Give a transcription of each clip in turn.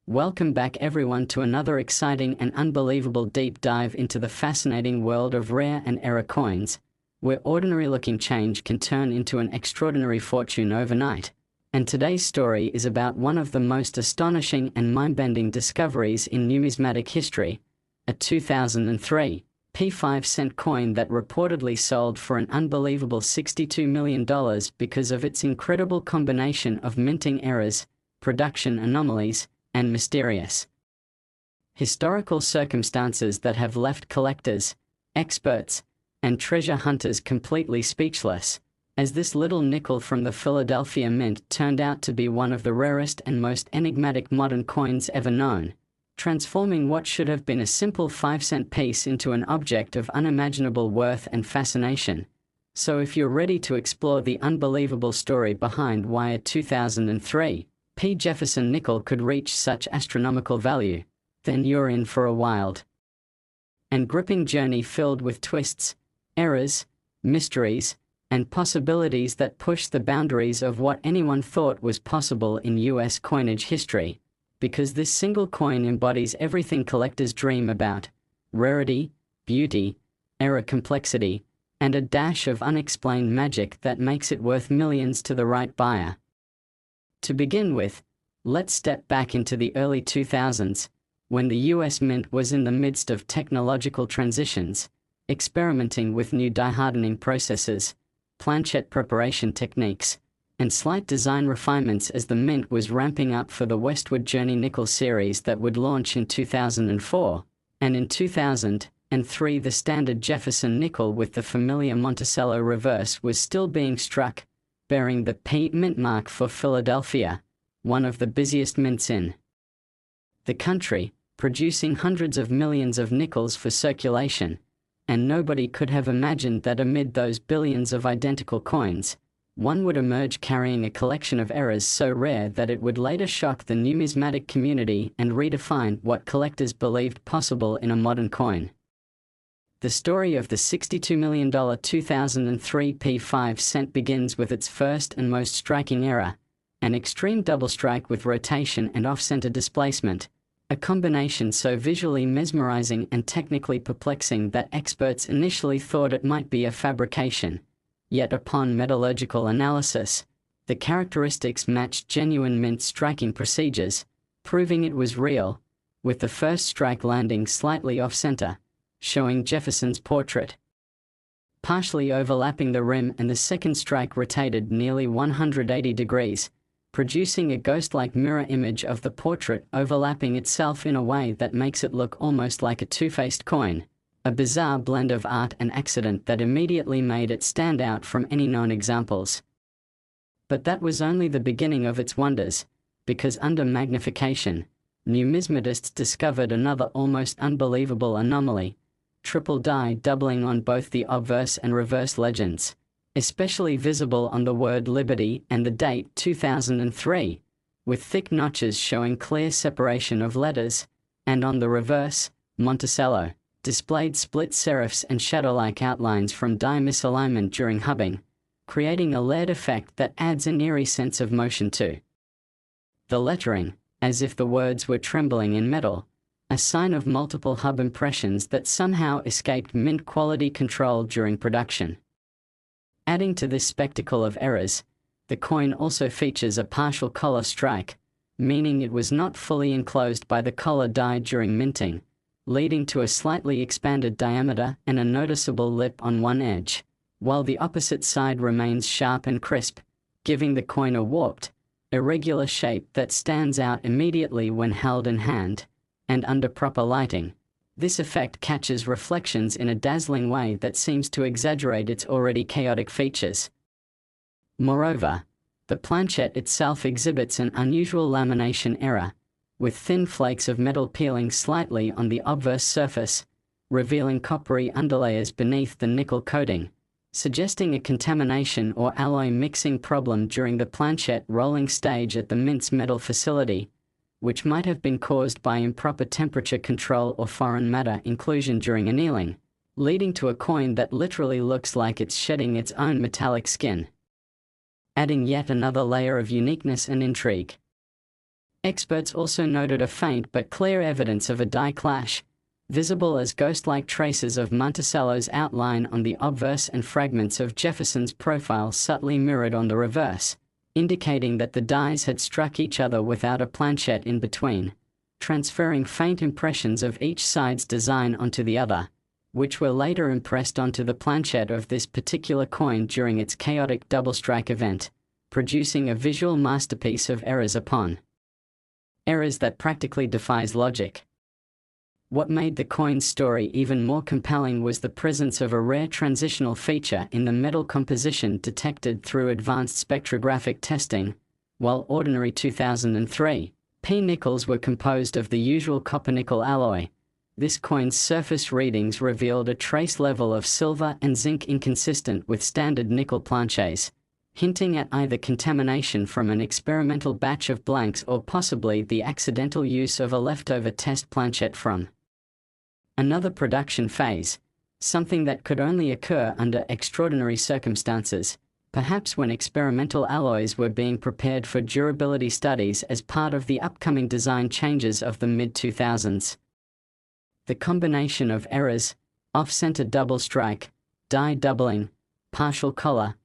Welcome back everyone to another exciting and unbelievable deep dive into the fascinating world of rare and error coins, where ordinary-looking change can turn into an extraordinary fortune overnight. And today's story is about one of the most astonishing and mind-bending discoveries in numismatic history, a 2003 P5-cent coin that reportedly sold for an unbelievable $62 million because of its incredible combination of minting errors, production anomalies, and mysterious historical circumstances that have left collectors, experts, and treasure hunters completely speechless, as this little nickel from the Philadelphia Mint turned out to be one of the rarest and most enigmatic modern coins ever known, transforming what should have been a simple 5-cent piece into an object of unimaginable worth and fascination. So if you're ready to explore the unbelievable story behind why a 2003 P. Jefferson nickel could reach such astronomical value, then you're in for a wild and gripping journey filled with twists, errors, mysteries, and possibilities that push the boundaries of what anyone thought was possible in U.S. coinage history, because this single coin embodies everything collectors dream about: rarity, beauty, error complexity, and a dash of unexplained magic that makes it worth millions to the right buyer. To begin with, let's step back into the early 2000s, when the US Mint was in the midst of technological transitions, experimenting with new die-hardening processes, planchette preparation techniques, and slight design refinements as the Mint was ramping up for the Westward Journey nickel series that would launch in 2004, and in 2003 the standard Jefferson nickel with the familiar Monticello reverse was still being struck, bearing the P Mint mark for Philadelphia, one of the busiest mints in the country, producing hundreds of millions of nickels for circulation, and nobody could have imagined that amid those billions of identical coins, one would emerge carrying a collection of errors so rare that it would later shock the numismatic community and redefine what collectors believed possible in a modern coin. The story of the $62 million 2003 P5-cent begins with its first and most striking error, an extreme double strike with rotation and off-center displacement, a combination so visually mesmerizing and technically perplexing that experts initially thought it might be a fabrication. Yet upon metallurgical analysis, the characteristics matched genuine mint striking procedures, proving it was real, with the first strike landing slightly off-center, showing Jefferson's portrait partially overlapping the rim, and the second strike rotated nearly 180 degrees, producing a ghost-like mirror image of the portrait overlapping itself in a way that makes it look almost like a two-faced coin, a bizarre blend of art and accident that immediately made it stand out from any known examples. But that was only the beginning of its wonders, because under magnification, numismatists discovered another almost unbelievable anomaly: triple die doubling on both the obverse and reverse legends, especially visible on the word Liberty and the date 2003, with thick notches showing clear separation of letters, and on the reverse, Monticello, displayed split serifs and shadow-like outlines from die misalignment during hubbing, creating a layered effect that adds an eerie sense of motion to the lettering, as if the words were trembling in metal, a sign of multiple hub impressions that somehow escaped mint quality control during production. Adding to this spectacle of errors, the coin also features a partial collar strike, meaning it was not fully enclosed by the collar die during minting, leading to a slightly expanded diameter and a noticeable lip on one edge, while the opposite side remains sharp and crisp, giving the coin a warped, irregular shape that stands out immediately when held in hand, and under proper lighting. This effect catches reflections in a dazzling way that seems to exaggerate its already chaotic features. Moreover, the planchette itself exhibits an unusual lamination error, with thin flakes of metal peeling slightly on the obverse surface, revealing coppery underlayers beneath the nickel coating, suggesting a contamination or alloy mixing problem during the planchette rolling stage at the Mint's metal facility, which might have been caused by improper temperature control or foreign matter inclusion during annealing, leading to a coin that literally looks like it's shedding its own metallic skin, adding yet another layer of uniqueness and intrigue. Experts also noted a faint but clear evidence of a die clash, visible as ghost-like traces of Monticello's outline on the obverse and fragments of Jefferson's profile subtly mirrored on the reverse, indicating that the dies had struck each other without a planchette in between, transferring faint impressions of each side's design onto the other, which were later impressed onto the planchette of this particular coin during its chaotic double-strike event, producing a visual masterpiece of errors upon errors that practically defies logic. What made the coin's story even more compelling was the presence of a rare transitional feature in the metal composition detected through advanced spectrographic testing. While ordinary 2003 P nickels were composed of the usual copper-nickel alloy, this coin's surface readings revealed a trace level of silver and zinc inconsistent with standard nickel planchets, hinting at either contamination from an experimental batch of blanks or possibly the accidental use of a leftover test planchette from another production phase, something that could only occur under extraordinary circumstances, perhaps when experimental alloys were being prepared for durability studies as part of the upcoming design changes of the mid-2000s. The combination of errors, off-center double strike, die doubling, partial color,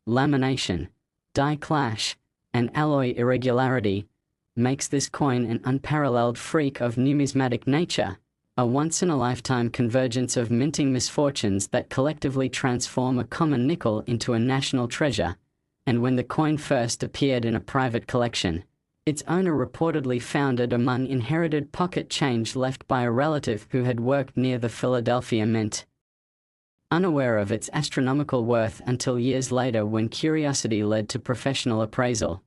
lamination, die clash, and alloy irregularity makes this coin an unparalleled freak of numismatic nature, a once-in-a-lifetime convergence of minting misfortunes that collectively transform a common nickel into a national treasure. And when the coin first appeared in a private collection, its owner reportedly found it among inherited pocket change left by a relative who had worked near the Philadelphia Mint, unaware of its astronomical worth until years later when curiosity led to professional appraisal.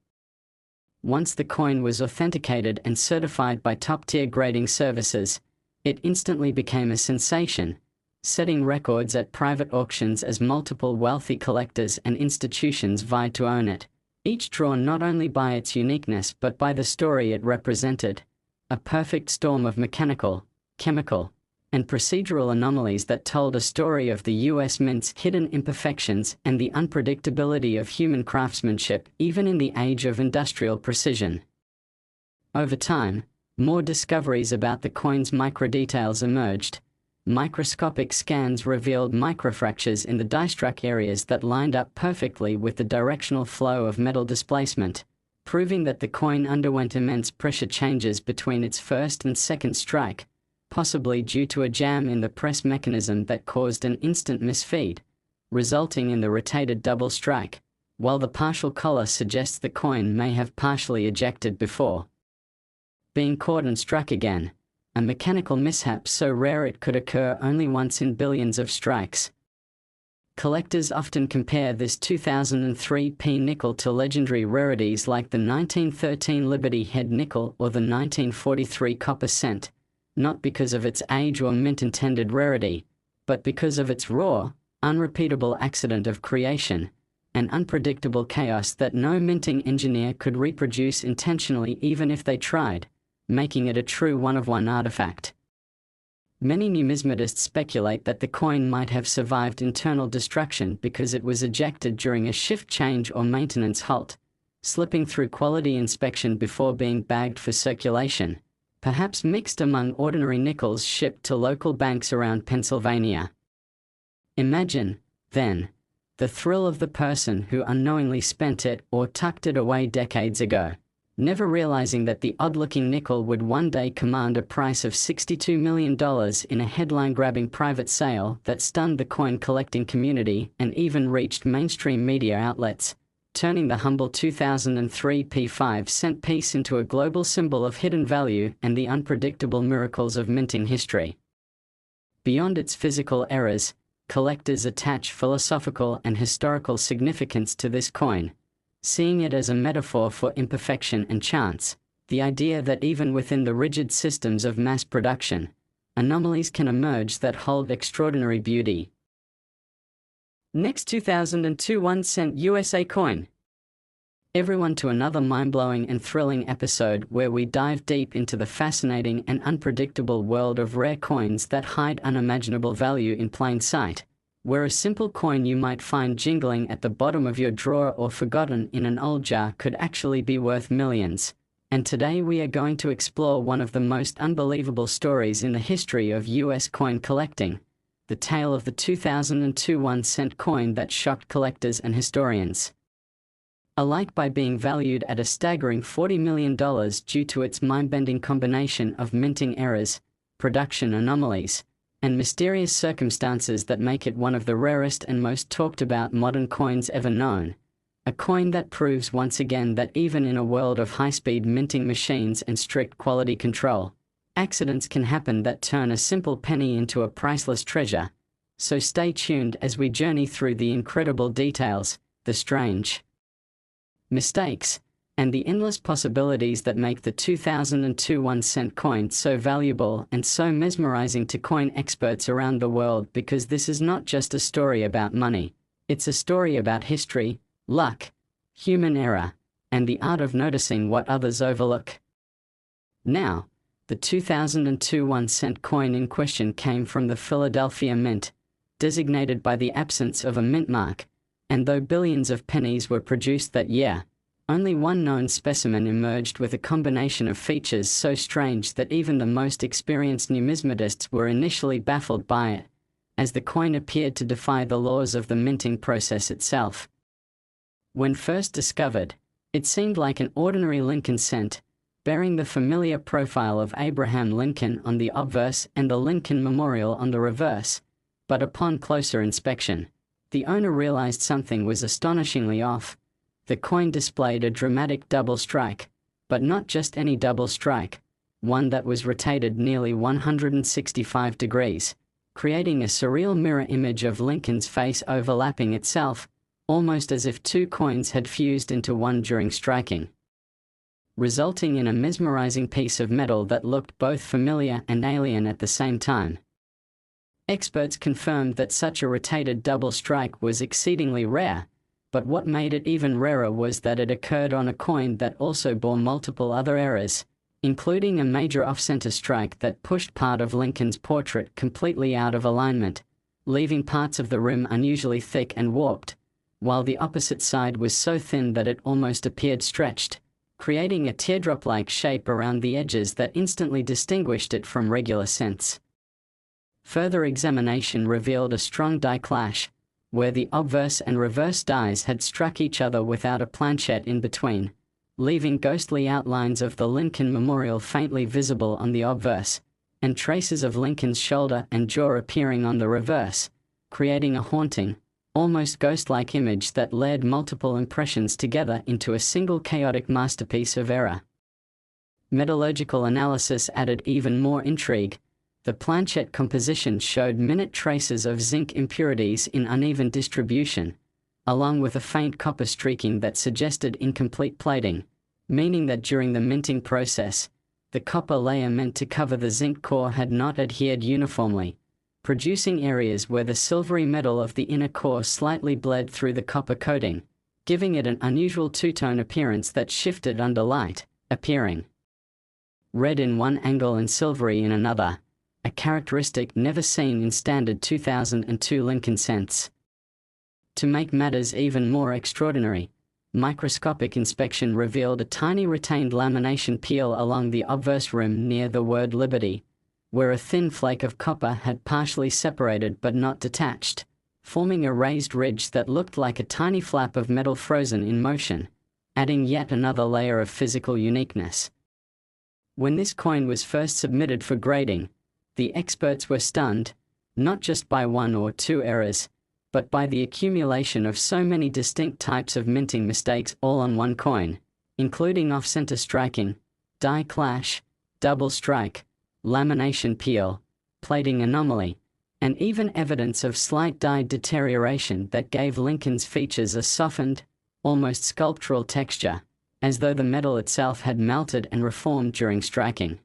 Once the coin was authenticated and certified by top-tier grading services, it instantly became a sensation, setting records at private auctions as multiple wealthy collectors and institutions vied to own it, each drawn not only by its uniqueness but by the story it represented, a perfect storm of mechanical, chemical, and procedural anomalies that told a story of the U.S. Mint's hidden imperfections and the unpredictability of human craftsmanship even in the age of industrial precision. Over time, more discoveries about the coin's microdetails emerged. Microscopic scans revealed microfractures in the die-struck areas that lined up perfectly with the directional flow of metal displacement, proving that the coin underwent immense pressure changes between its first and second strike, possibly due to a jam in the press mechanism that caused an instant misfeed, resulting in the rotated double strike, while the partial color suggests the coin may have partially ejected before being caught and struck again, a mechanical mishap so rare it could occur only once in billions of strikes. Collectors often compare this 2003 P nickel to legendary rarities like the 1913 Liberty Head nickel or the 1943 copper cent, not because of its age or mint-intended rarity, but because of its raw, unrepeatable accident of creation, an unpredictable chaos that no minting engineer could reproduce intentionally even if they tried, making it a true one-of-one artifact. Many numismatists speculate that the coin might have survived internal destruction because it was ejected during a shift change or maintenance halt, slipping through quality inspection before being bagged for circulation, perhaps mixed among ordinary nickels shipped to local banks around Pennsylvania. Imagine, then, the thrill of the person who unknowingly spent it or tucked it away decades ago, never realizing that the odd-looking nickel would one day command a price of $62 million in a headline-grabbing private sale that stunned the coin-collecting community and even reached mainstream media outlets, turning the humble 2003 P5-cent piece into a global symbol of hidden value and the unpredictable miracles of minting history. Beyond its physical errors, collectors attach philosophical and historical significance to this coin, seeing it as a metaphor for imperfection and chance, the idea that even within the rigid systems of mass production, anomalies can emerge that hold extraordinary beauty. Next 2002 1-cent USA coin. Everyone to another mind-blowing and thrilling episode where we dive deep into the fascinating and unpredictable world of rare coins that hide unimaginable value in plain sight, where a simple coin you might find jingling at the bottom of your drawer or forgotten in an old jar could actually be worth millions. and today we are going to explore one of the most unbelievable stories in the history of US coin collecting, the tale of the 2002 1-cent coin that shocked collectors and historians alike by being valued at a staggering $40 million due to its mind-bending combination of minting errors, production anomalies, and mysterious circumstances that make it one of the rarest and most talked about modern coins ever known. A coin that proves once again that even in a world of high-speed minting machines and strict quality control, accidents can happen that turn a simple penny into a priceless treasure. So stay tuned as we journey through the incredible details, the strange mistakes, and the endless possibilities that make the 2002 1-cent coin so valuable and so mesmerizing to coin experts around the world, because this is not just a story about money, it's a story about history, luck, human error, and the art of noticing what others overlook. Now, the 2002 1-cent coin in question came from the Philadelphia Mint, designated by the absence of a mint mark, and though billions of pennies were produced that year, only one known specimen emerged with a combination of features so strange that even the most experienced numismatists were initially baffled by it, as the coin appeared to defy the laws of the minting process itself. When first discovered, it seemed like an ordinary Lincoln cent, bearing the familiar profile of Abraham Lincoln on the obverse and the Lincoln Memorial on the reverse, but upon closer inspection, the owner realized something was astonishingly off. The coin displayed a dramatic double strike, but not just any double strike, one that was rotated nearly 165 degrees, creating a surreal mirror image of Lincoln's face overlapping itself, almost as if two coins had fused into one during striking, resulting in a mesmerizing piece of metal that looked both familiar and alien at the same time. Experts confirmed that such a rotated double strike was exceedingly rare, but what made it even rarer was that it occurred on a coin that also bore multiple other errors, including a major off-center strike that pushed part of Lincoln's portrait completely out of alignment, leaving parts of the rim unusually thick and warped, while the opposite side was so thin that it almost appeared stretched, creating a teardrop-like shape around the edges that instantly distinguished it from regular cents. Further examination revealed a strong die clash, where the obverse and reverse dies had struck each other without a planchet in between, leaving ghostly outlines of the Lincoln Memorial faintly visible on the obverse, and traces of Lincoln's shoulder and jaw appearing on the reverse, creating a haunting, almost ghost-like image that layered multiple impressions together into a single chaotic masterpiece of error. Metallurgical analysis added even more intrigue. The planchet composition showed minute traces of zinc impurities in uneven distribution, along with a faint copper streaking that suggested incomplete plating, meaning that during the minting process, the copper layer meant to cover the zinc core had not adhered uniformly, producing areas where the silvery metal of the inner core slightly bled through the copper coating, giving it an unusual two-tone appearance that shifted under light, appearing red in one angle and silvery in another, a characteristic never seen in standard 2002 Lincoln cents. To make matters even more extraordinary, microscopic inspection revealed a tiny retained lamination peel along the obverse rim near the word Liberty, where a thin flake of copper had partially separated but not detached, forming a raised ridge that looked like a tiny flap of metal frozen in motion, adding yet another layer of physical uniqueness. When this coin was first submitted for grading, the experts were stunned, not just by one or two errors, but by the accumulation of so many distinct types of minting mistakes all on one coin, including off-center striking, die clash, double strike, lamination peel, plating anomaly, and even evidence of slight die deterioration that gave Lincoln's features a softened, almost sculptural texture, as though the metal itself had melted and reformed during striking.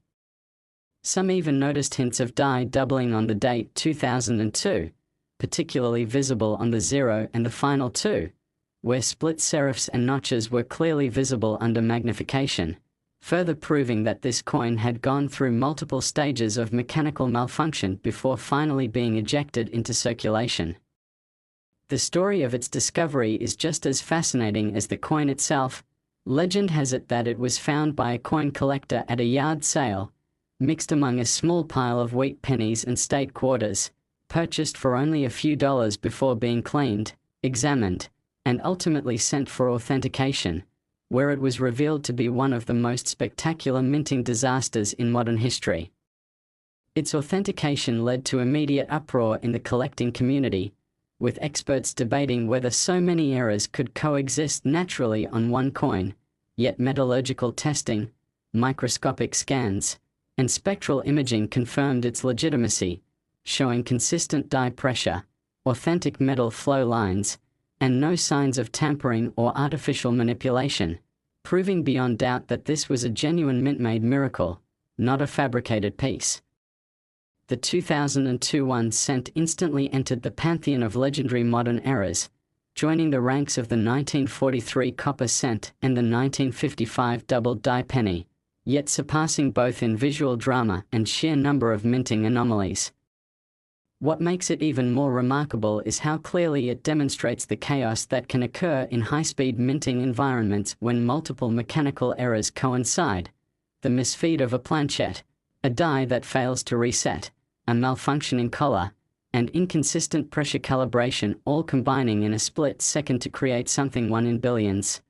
Some even noticed hints of die doubling on the date 2002, particularly visible on the 0 and the final 2, where split serifs and notches were clearly visible under magnification, further proving that this coin had gone through multiple stages of mechanical malfunction before finally being ejected into circulation. The story of its discovery is just as fascinating as the coin itself. Legend has it that it was found by a coin collector at a yard sale, mixed among a small pile of wheat pennies and state quarters, purchased for only a few dollars before being cleaned, examined, and ultimately sent for authentication, where it was revealed to be one of the most spectacular minting disasters in modern history. Its authentication led to immediate uproar in the collecting community, with experts debating whether so many errors could coexist naturally on one coin, yet metallurgical testing, microscopic scans, and spectral imaging confirmed its legitimacy, showing consistent die pressure, authentic metal flow lines, and no signs of tampering or artificial manipulation, proving beyond doubt that this was a genuine mint-made miracle, not a fabricated piece. The 2002 1 cent instantly entered the pantheon of legendary modern errors, joining the ranks of the 1943 copper cent and the 1955 double die penny, yet surpassing both in visual drama and sheer number of minting anomalies. What makes it even more remarkable is how clearly it demonstrates the chaos that can occur in high-speed minting environments when multiple mechanical errors coincide: the misfeed of a planchette, a die that fails to reset, a malfunctioning collar, and inconsistent pressure calibration, all combining in a split second to create something 1 in billions.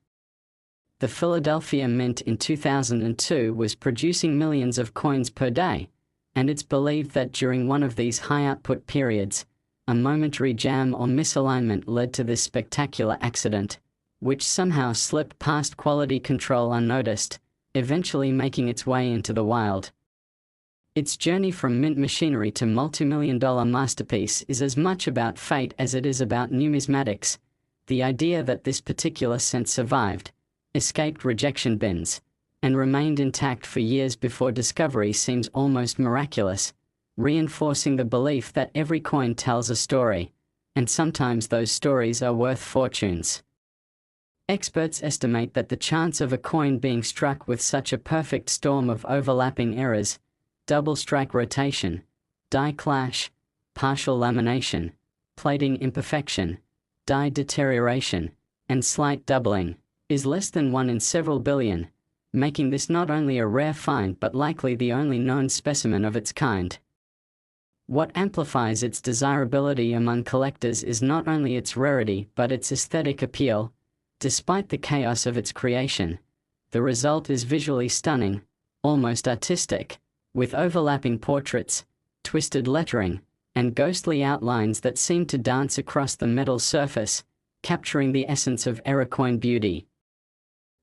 The Philadelphia Mint in 2002 was producing millions of coins per day, and it's believed that during one of these high-output periods, a momentary jam or misalignment led to this spectacular accident, which somehow slipped past quality control unnoticed, eventually making its way into the wild. Its journey from mint machinery to multi-million-dollar masterpiece is as much about fate as it is about numismatics. The idea that this particular cent survived, escaped rejection bins, and remained intact for years before discovery seems almost miraculous, reinforcing the belief that every coin tells a story, and sometimes those stories are worth fortunes. Experts estimate that the chance of a coin being struck with such a perfect storm of overlapping errors, double strike rotation, die clash, partial lamination, plating imperfection, die deterioration, and slight doubling, is less than 1 in several billion, making this not only a rare find but likely the only known specimen of its kind. What amplifies its desirability among collectors is not only its rarity but its aesthetic appeal. Despite the chaos of its creation, the result is visually stunning, almost artistic, with overlapping portraits, twisted lettering, and ghostly outlines that seem to dance across the metal surface, capturing the essence of error coin beauty.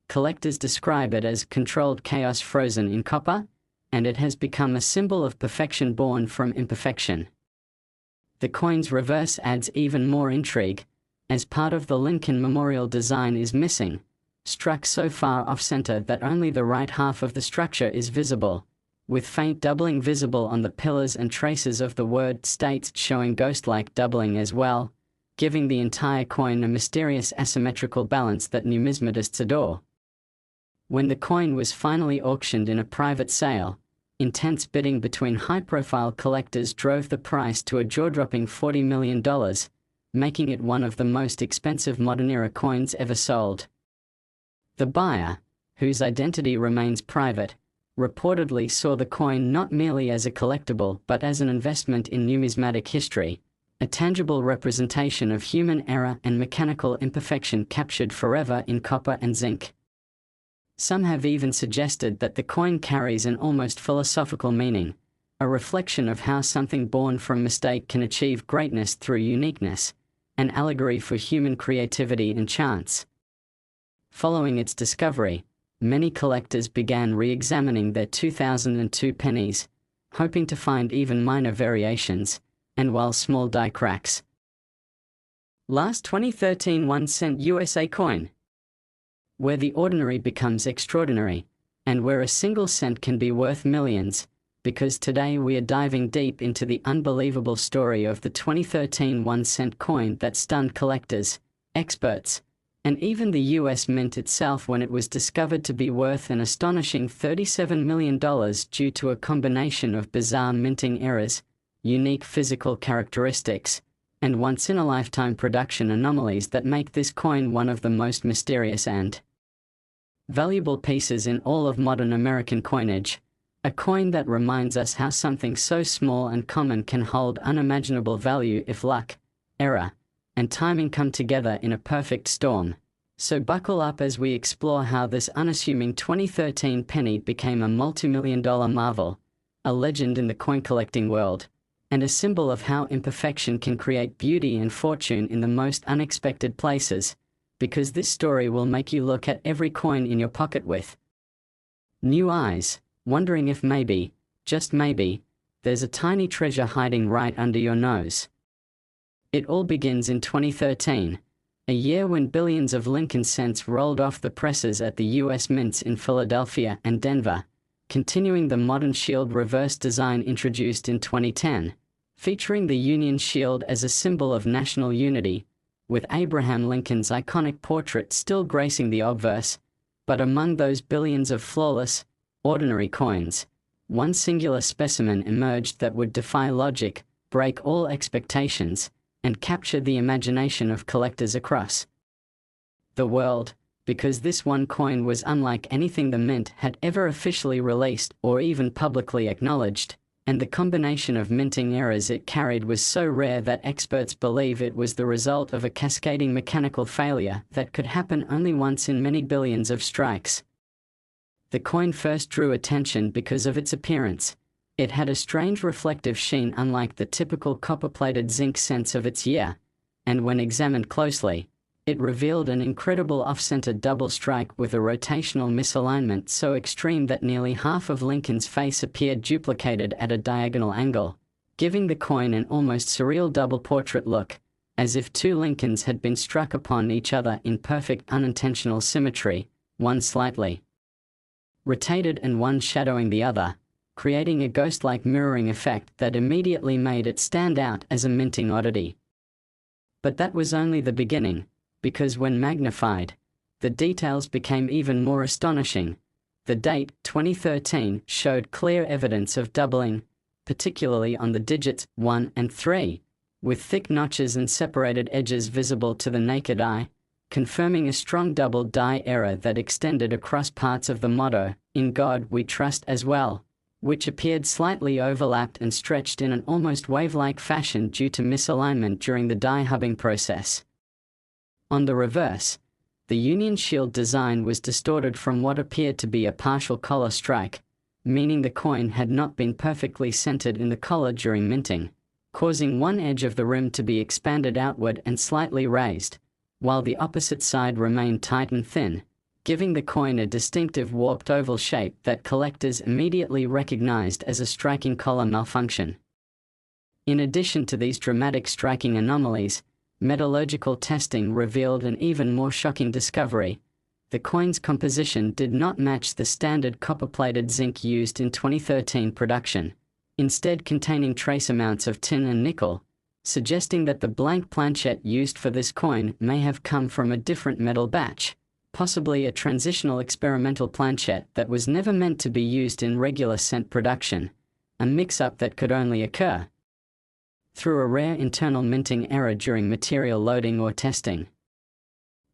Collectors describe it as controlled chaos frozen in copper, and it has become a symbol of perfection born from imperfection. The coin's reverse adds even more intrigue, as part of the Lincoln Memorial design is missing, struck so far off-center that only the right half of the structure is visible, with faint doubling visible on the pillars and traces of the word "States" showing ghost-like doubling as well, giving the entire coin a mysterious asymmetrical balance that numismatists adore. When the coin was finally auctioned in a private sale, intense bidding between high-profile collectors drove the price to a jaw-dropping $40 million, making it one of the most expensive modern-era coins ever sold. The buyer, whose identity remains private, reportedly saw the coin not merely as a collectible but as an investment in numismatic history, a tangible representation of human error and mechanical imperfection captured forever in copper and zinc. Some have even suggested that the coin carries an almost philosophical meaning, a reflection of how something born from mistake can achieve greatness through uniqueness, an allegory for human creativity and chance. Following its discovery, many collectors began re-examining their 2002 pennies, hoping to find even minor variations, and while small die cracks. Last 2013 1 cent USA coin. Where the ordinary becomes extraordinary, and where a single cent can be worth millions, because today we are diving deep into the unbelievable story of the 2013 1 cent coin that stunned collectors, experts, and even the US Mint itself when it was discovered to be worth an astonishing $37 million due to a combination of bizarre minting errors, unique physical characteristics, and once-in-a-lifetime production anomalies that make this coin one of the most mysterious and valuable pieces in all of modern American coinage. A coin that reminds us how something so small and common can hold unimaginable value if luck, error, and timing come together in a perfect storm. So buckle up as we explore how this unassuming 2013 penny became a multi-million-dollar marvel, a legend in the coin collecting world, and a symbol of how imperfection can create beauty and fortune in the most unexpected places, because this story will make you look at every coin in your pocket with new eyes, wondering if maybe, just maybe, there's a tiny treasure hiding right under your nose. It all begins in 2013, a year when billions of Lincoln cents rolled off the presses at the U.S. mints in Philadelphia and Denver, continuing the modern shield reverse design introduced in 2010, featuring the Union Shield as a symbol of national unity, with Abraham Lincoln's iconic portrait still gracing the obverse. But among those billions of flawless, ordinary coins, one singular specimen emerged that would defy logic, break all expectations, and capture the imagination of collectors across the world, because this one coin was unlike anything the mint had ever officially released or even publicly acknowledged, and the combination of minting errors it carried was so rare that experts believe it was the result of a cascading mechanical failure that could happen only once in many billions of strikes. The coin first drew attention because of its appearance. It had a strange reflective sheen unlike the typical copper-plated zinc cents of its year, and when examined closely, it revealed an incredible off-center double strike with a rotational misalignment so extreme that nearly half of Lincoln's face appeared duplicated at a diagonal angle, giving the coin an almost surreal double portrait look, as if two Lincolns had been struck upon each other in perfect unintentional symmetry, one slightly rotated and one shadowing the other, creating a ghost-like mirroring effect that immediately made it stand out as a minting oddity. But that was only the beginning, because when magnified, the details became even more astonishing. The date, 2013, showed clear evidence of doubling, particularly on the digits 1 and 3, with thick notches and separated edges visible to the naked eye, confirming a strong double die error that extended across parts of the motto, "In God We Trust" as well, which appeared slightly overlapped and stretched in an almost wave-like fashion due to misalignment during the die hubbing process. On the reverse, the Union Shield design was distorted from what appeared to be a partial collar strike, meaning the coin had not been perfectly centered in the collar during minting, causing one edge of the rim to be expanded outward and slightly raised, while the opposite side remained tight and thin, giving the coin a distinctive warped oval shape that collectors immediately recognized as a striking collar malfunction. In addition to these dramatic striking anomalies, metallurgical testing revealed an even more shocking discovery. The coin's composition did not match the standard copper-plated zinc used in 2013 production, instead containing trace amounts of tin and nickel, suggesting that the blank planchet used for this coin may have come from a different metal batch, possibly a transitional experimental planchet that was never meant to be used in regular cent production, a mix-up that could only occur through a rare internal minting error during material loading or testing.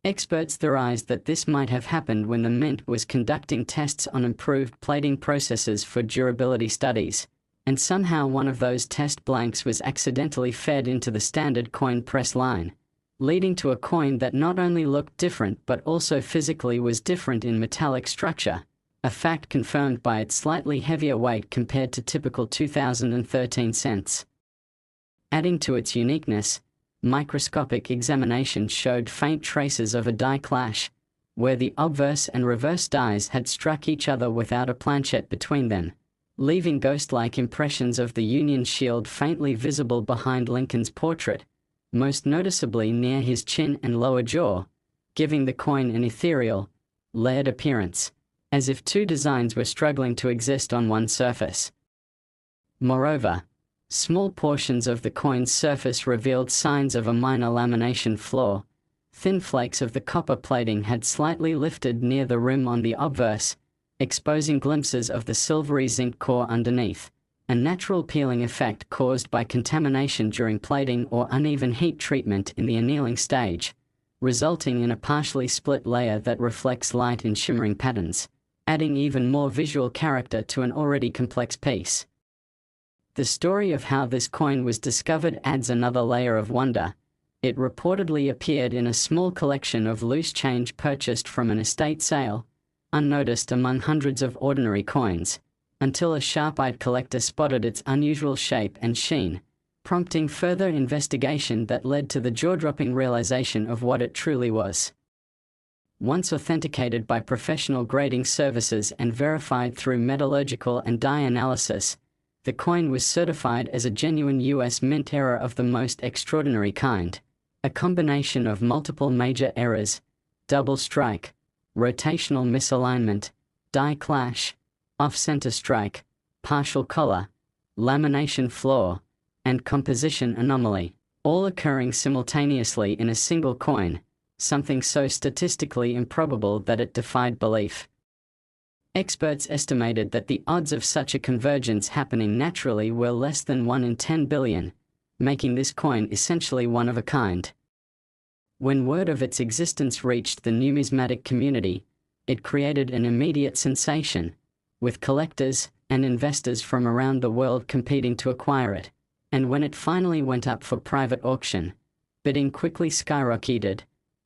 Experts theorized that this might have happened when the mint was conducting tests on improved plating processes for durability studies, and somehow one of those test blanks was accidentally fed into the standard coin press line, leading to a coin that not only looked different but also physically was different in metallic structure, a fact confirmed by its slightly heavier weight compared to typical 2013 cents. Adding to its uniqueness, microscopic examination showed faint traces of a die clash, where the obverse and reverse dies had struck each other without a planchet between them, leaving ghost-like impressions of the Union Shield faintly visible behind Lincoln's portrait, most noticeably near his chin and lower jaw, giving the coin an ethereal, layered appearance, as if two designs were struggling to exist on one surface. Moreover, small portions of the coin's surface revealed signs of a minor lamination flaw. Thin flakes of the copper plating had slightly lifted near the rim on the obverse, exposing glimpses of the silvery zinc core underneath, a natural peeling effect caused by contamination during plating or uneven heat treatment in the annealing stage. resulting in a partially split layer that reflects light in shimmering patterns, adding even more visual character to an already complex piece. The story of how this coin was discovered adds another layer of wonder. It reportedly appeared in a small collection of loose change purchased from an estate sale, unnoticed among hundreds of ordinary coins, until a sharp-eyed collector spotted its unusual shape and sheen, prompting further investigation that led to the jaw-dropping realization of what it truly was. Once authenticated by professional grading services and verified through metallurgical and dye analysis, the coin was certified as a genuine U.S. Mint error of the most extraordinary kind, a combination of multiple major errors, double strike, rotational misalignment, die clash, off-center strike, partial color, lamination flaw, and composition anomaly, all occurring simultaneously in a single coin, something so statistically improbable that it defied belief. Experts estimated that the odds of such a convergence happening naturally were less than 1 in 10 billion, making this coin essentially one of a kind. When word of its existence reached the numismatic community, it created an immediate sensation, with collectors and investors from around the world competing to acquire it, and when it finally went up for private auction, bidding quickly skyrocketed,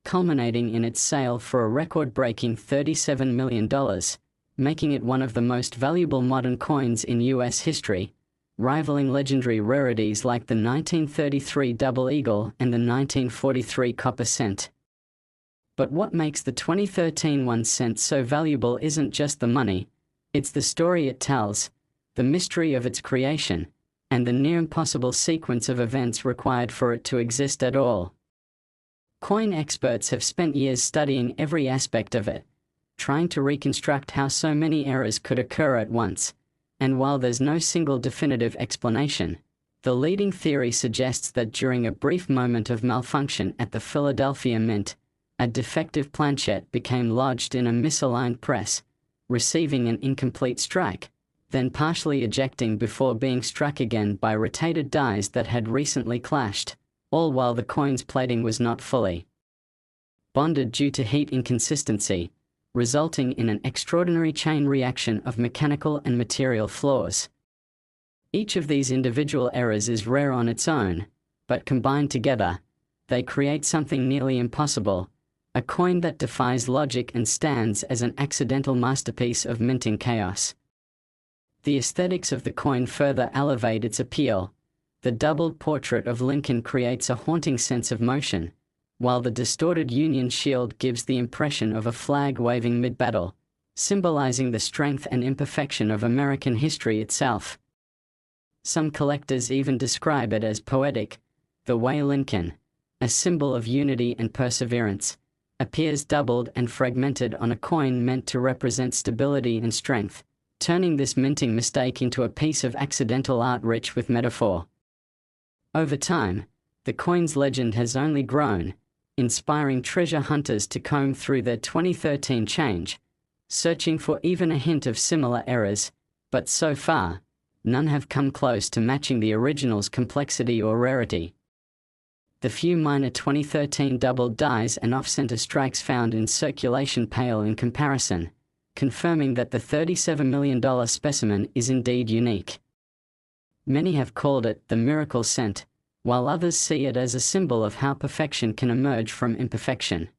culminating in its sale for a record-breaking $37 million, making it one of the most valuable modern coins in U.S. history, rivaling legendary rarities like the 1933 Double Eagle and the 1943 Copper Cent. But what makes the 2013 1 cent so valuable isn't just the money, it's the story it tells, the mystery of its creation, and the near-impossible sequence of events required for it to exist at all. Coin experts have spent years studying every aspect of it, trying to reconstruct how so many errors could occur at once, and while there's no single definitive explanation, the leading theory suggests that during a brief moment of malfunction at the Philadelphia Mint, a defective planchet became lodged in a misaligned press, receiving an incomplete strike, then partially ejecting before being struck again by rotated dies that had recently clashed, all while the coin's plating was not fully bonded due to heat inconsistency, resulting in an extraordinary chain reaction of mechanical and material flaws. Each of these individual errors is rare on its own, but combined together, they create something nearly impossible, a coin that defies logic and stands as an accidental masterpiece of minting chaos. The aesthetics of the coin further elevate its appeal. The doubled portrait of Lincoln creates a haunting sense of motion, while the distorted Union shield gives the impression of a flag waving mid-battle, symbolizing the strength and imperfection of American history itself. Some collectors even describe it as poetic, the way Lincoln, a symbol of unity and perseverance, appears doubled and fragmented on a coin meant to represent stability and strength, turning this minting mistake into a piece of accidental art rich with metaphor. Over time, the coin's legend has only grown, inspiring treasure hunters to comb through their 2013 change, searching for even a hint of similar errors, but so far, none have come close to matching the original's complexity or rarity. The few minor 2013 doubled dies and off-center strikes found in circulation pale in comparison, confirming that the $37 million specimen is indeed unique. Many have called it the miracle cent, while others see it as a symbol of how perfection can emerge from imperfection.